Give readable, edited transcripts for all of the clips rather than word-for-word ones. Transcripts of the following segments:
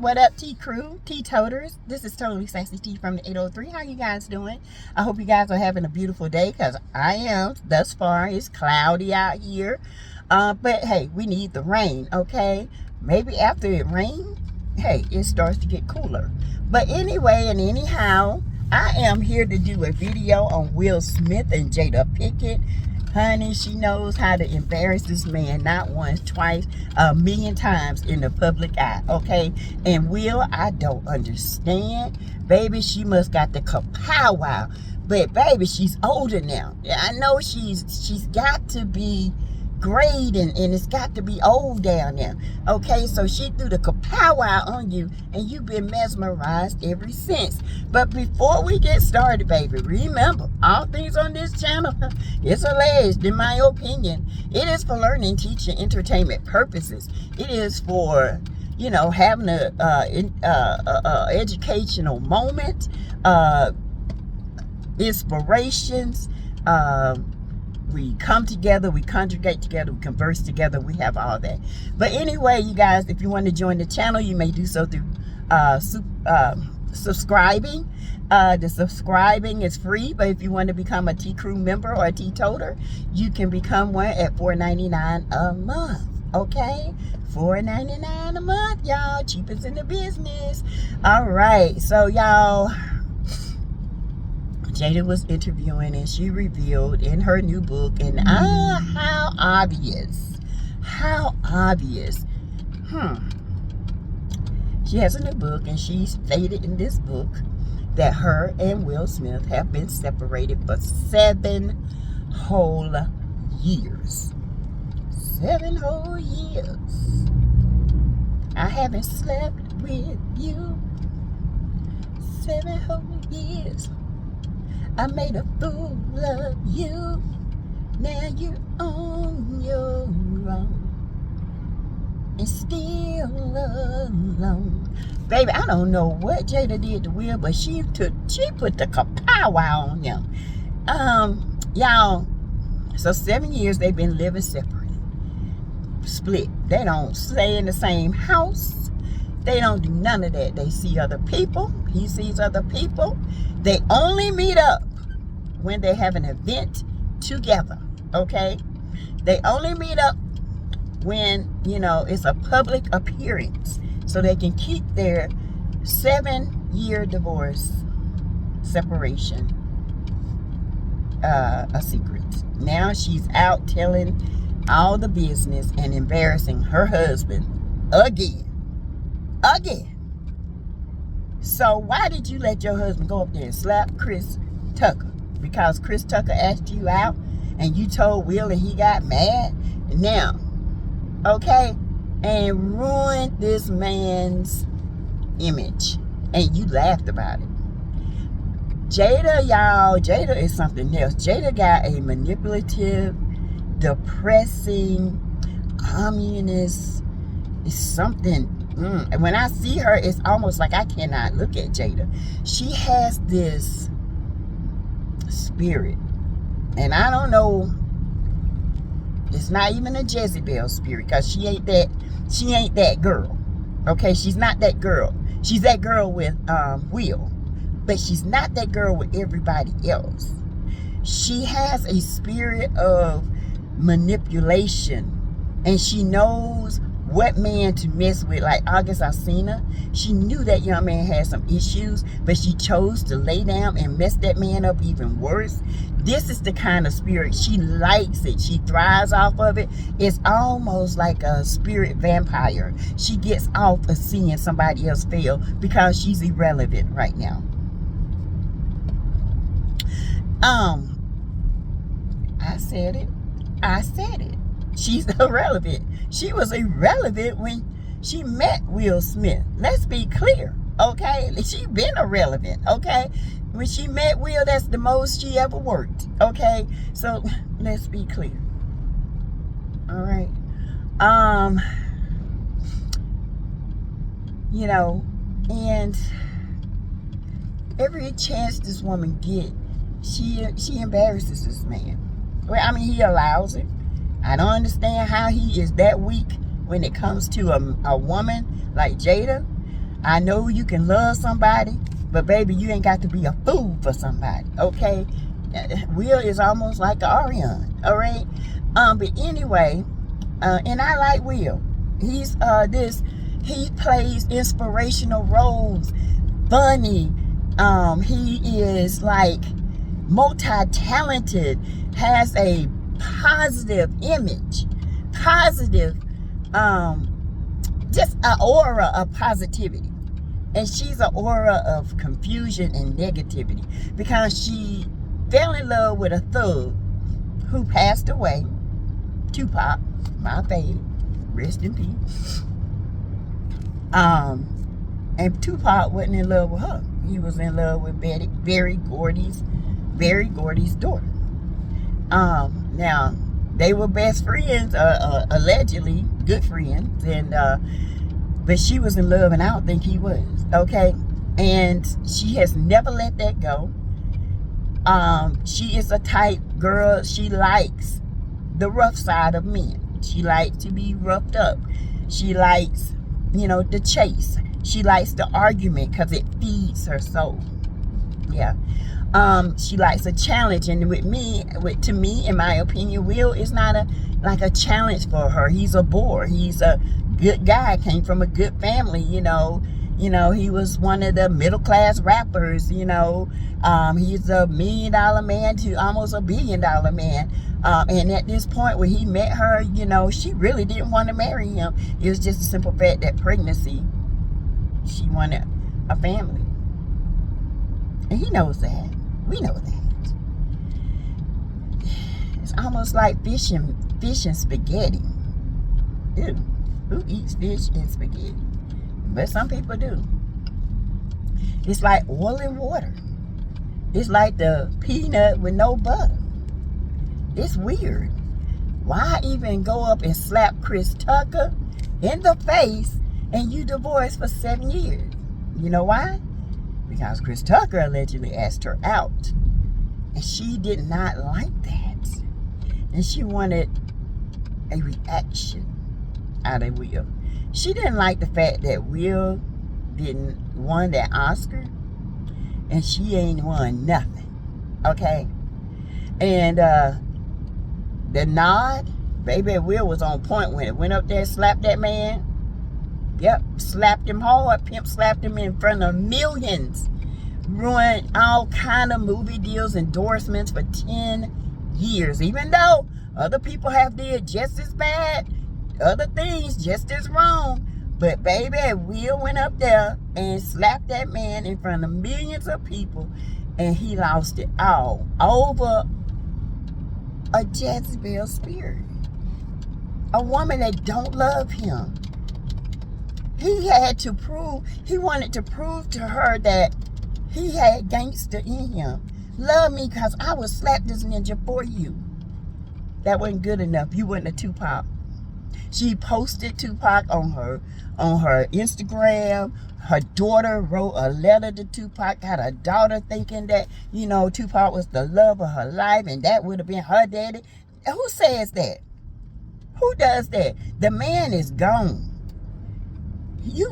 what up, T crew, T toters? This is totally Sassy T from the 803. How you guys doing? I hope you guys are having a beautiful day, because I am. Thus far, it's cloudy out here. But hey, we need the rain, okay? Maybe after it rains, hey, it starts to get cooler. But anyway and anyhow, I am here to do a video on Will Smith and Jada Pinkett. Honey, she knows how to embarrass this man, not once, twice, a million times in the public eye, okay? And Will, I don't understand. Baby, she must got the kapow. But baby, she's older now. I know she's got to be great and it's got to be old down there, okay? So she threw the kapow on you and you've been mesmerized ever since. But before we get started, baby, remember, all things on this channel is alleged, in my opinion. It is for learning, teaching, entertainment purposes. It is for, you know, having a educational moment, inspirations, we come together, we conjugate together, we converse together, we have all that. But anyway, you guys, if you want to join the channel, you may do so through subscribing. The subscribing is free, but if you want to become a T Crew member or a T Toter, you can become one at $4.99 a month, okay? $4.99 a month, y'all. Cheapest in the business. All right, so y'all, Jada was interviewing and she revealed in her new book, and how obvious, she has a new book, and she stated in this book that her and Will Smith have been separated for 7 whole years. 7 whole years. I haven't slept with you 7 whole years. I made a fool of you. Now you're on your own and still alone. Baby, I don't know what Jada did to Will, but she put the kapow on him. Y'all, so 7 years they've been living separate, split. They don't stay in the same house. They don't do none of that. They see other people. He sees other people. They only meet up when they have an event together, okay? They only meet up when, you know, it's a public appearance, so they can keep their 7-year divorce separation a secret. Now she's out telling all the business and embarrassing her husband again. So why did you let your husband go up there and slap Chris Tucker? Because Chris Tucker asked you out and you told Will and he got mad? Now, okay, and ruined this man's image, and you laughed about it. Jada, y'all, Jada is something else. Jada got a manipulative, depressing, communist, it's something. And when I see her, it's almost like I cannot look at Jada. She has this spirit, and I don't know, it's not even a Jezebel spirit, because she ain't that girl, okay? She's not that girl. She's that girl with Will, but she's not that girl with everybody else. She has a spirit of manipulation, and she knows what man to mess with. Like August Alsina, she knew that young man had some issues, but she chose to lay down and mess that man up even worse. This is the kind of spirit. She likes it. She thrives off of it. It's almost like a spirit vampire. She gets off of seeing somebody else fail because she's irrelevant right now. I said it. She's irrelevant. She was irrelevant when she met Will Smith. Let's be clear, okay? She been irrelevant, okay? When she met Will, that's the most she ever worked, okay? So let's be clear. All right. You know, and every chance this woman get, she embarrasses this man. Well, I mean, he allows it. I don't understand how he is that weak when it comes to a woman like Jada. I know you can love somebody, but baby, you ain't got to be a fool for somebody, okay? Will is almost like an Ariana, all right? But anyway, and I like Will. He's he plays inspirational roles, funny. He is like multi-talented, has a positive image, positive, just an aura of positivity. And she's an aura of confusion and negativity because she fell in love with a thug who passed away, Tupac, my fave, rest in peace. And Tupac wasn't in love with her. He was in love with Berry Gordy's daughter. Now they were best friends, allegedly good friends, and but she was in love, and I don't think he was. Okay, and she has never let that go. She is a type girl. She likes the rough side of men. She likes to be roughed up. She likes, the chase. She likes the argument because it feeds her soul. Yeah. She likes a challenge, and to me, in my opinion, Will is not a challenge for her. He's a bore. He's a good guy. Came from a good family. He was one of the middle class rappers. He's a $1 million man to almost a $1 billion man. And at this point where he met her, she really didn't want to marry him. It was just a simple fact that pregnancy, she wanted a family. And he knows that. We know that. It's almost like fish and spaghetti. Ew. Who eats fish and spaghetti? But some people do. It's like oil and water. It's like the peanut with no butter. It's weird. Why even go up and slap Chris Tucker in the face and you divorced for 7 years? You know why? Because Chris Tucker allegedly asked her out. And she did not like that. And she wanted a reaction out of Will. She didn't like the fact that Will didn't won that Oscar. And she ain't won nothing. Okay? And the nod, baby, Will was on point when it went up there, slapped that man. Yep, slapped him hard. Pimp slapped him in front of millions. Ruined all kind of movie deals, endorsements for 10 years. Even though other people have did just as bad, other things just as wrong. But baby, Will went up there and slapped that man in front of millions of people, and he lost it all over a Jezebel spirit. A woman that don't love him. He wanted to prove to her that he had gangster in him. Love me because I would slap this ninja for you. That wasn't good enough. You wasn't a Tupac. She posted Tupac on her Instagram. Her daughter wrote a letter to Tupac. Got her daughter thinking that, Tupac was the love of her life and that would have been her daddy. Who says that? Who does that? The man is gone. You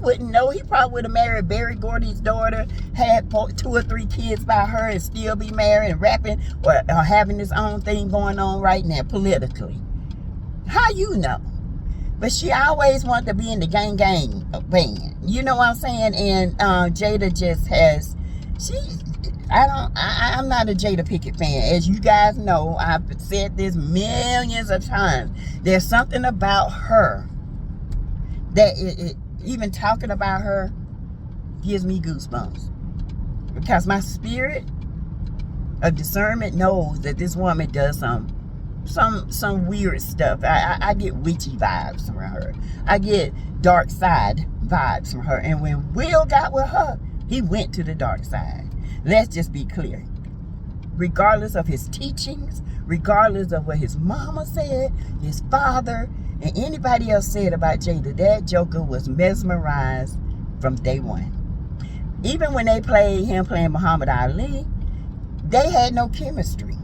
wouldn't know. He probably would have married Berry Gordy's daughter, had 2 or 3 kids by her, and still be married and rapping or having his own thing going on right now politically. How you know? But she always wanted to be in the gang band. You know what I'm saying? And Jada just has. I'm not a Jada Pinkett fan. As you guys know, I've said this millions of times. There's something about her that even talking about her gives me goosebumps. Because my spirit of discernment knows that this woman does some weird stuff. I get witchy vibes from her. I get dark side vibes from her. And when Will got with her, he went to the dark side. Let's just be clear. Regardless of his teachings, regardless of what his mama said, his father, and anybody else said about Jada, that joker was mesmerized from day one. Even when they played him playing Muhammad Ali, they had no chemistry.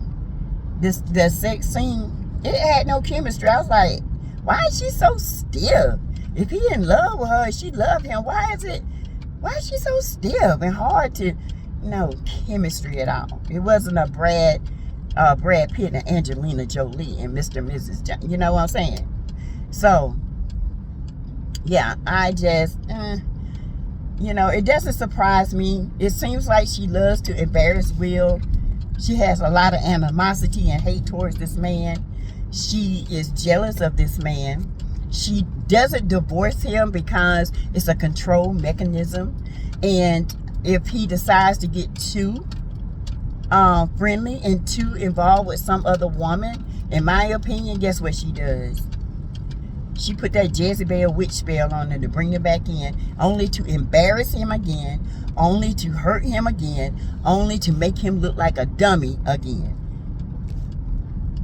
The sex scene, it had no chemistry. I was like, why is she so stiff? If he in love with her, she love him, why is she so stiff and hard to, no chemistry at all? It wasn't a Brad Pitt and Angelina Jolie and Mr. and Mrs. John, you know what I'm saying? So, yeah, I just, you know, it doesn't surprise me. It seems like she loves to embarrass Will. She has a lot of animosity and hate towards this man. She is jealous of this man. She doesn't divorce him because it's a control mechanism. And if he decides to get too friendly and too involved with some other woman, in my opinion, guess what she does? She put that Jezebel witch spell on her to bring him back in, only to embarrass him again, only to hurt him again, only to make him look like a dummy again.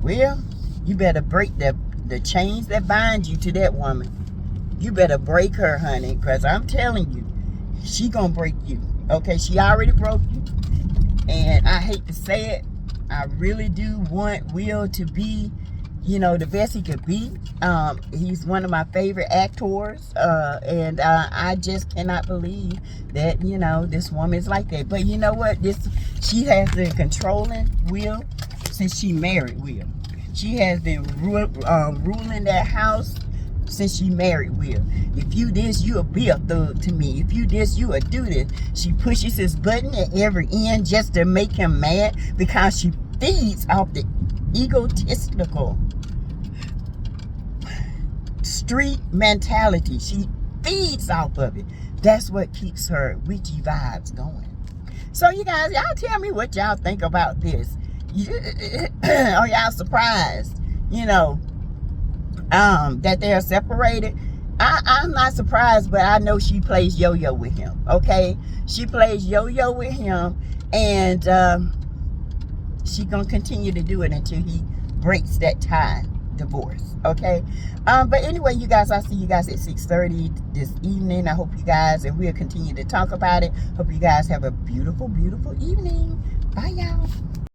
Well, you better break the chains that bind you to that woman. You better break her, honey, because I'm telling you, she gonna break you. Okay, she already broke you. And I hate to say it, I really do want Will to be, you know, the best he could be. He's one of my favorite actors, and I just cannot believe that, you know, this woman's like that. But you know what? She has been controlling Will since she married Will. She has been ruling that house since she married Will. If you this, you'll be a thug to me. If you this, you will do this. She pushes his button at every end just to make him mad because she feeds off the egotistical street mentality. She feeds off of it. That's what keeps her witchy vibes going. So you guys, y'all tell me what y'all think about this. Are y'all surprised, you know, that they're separated? I'm not surprised, but I know she plays yo-yo with him, okay? She plays yo-yo with him, and she gonna continue to do it until he breaks that tie, divorce, okay? But anyway, you guys, I'll see you guys at 6:30 this evening. I hope you guys, and we'll continue to talk about it. Hope you guys have a beautiful, beautiful evening. Bye, y'all.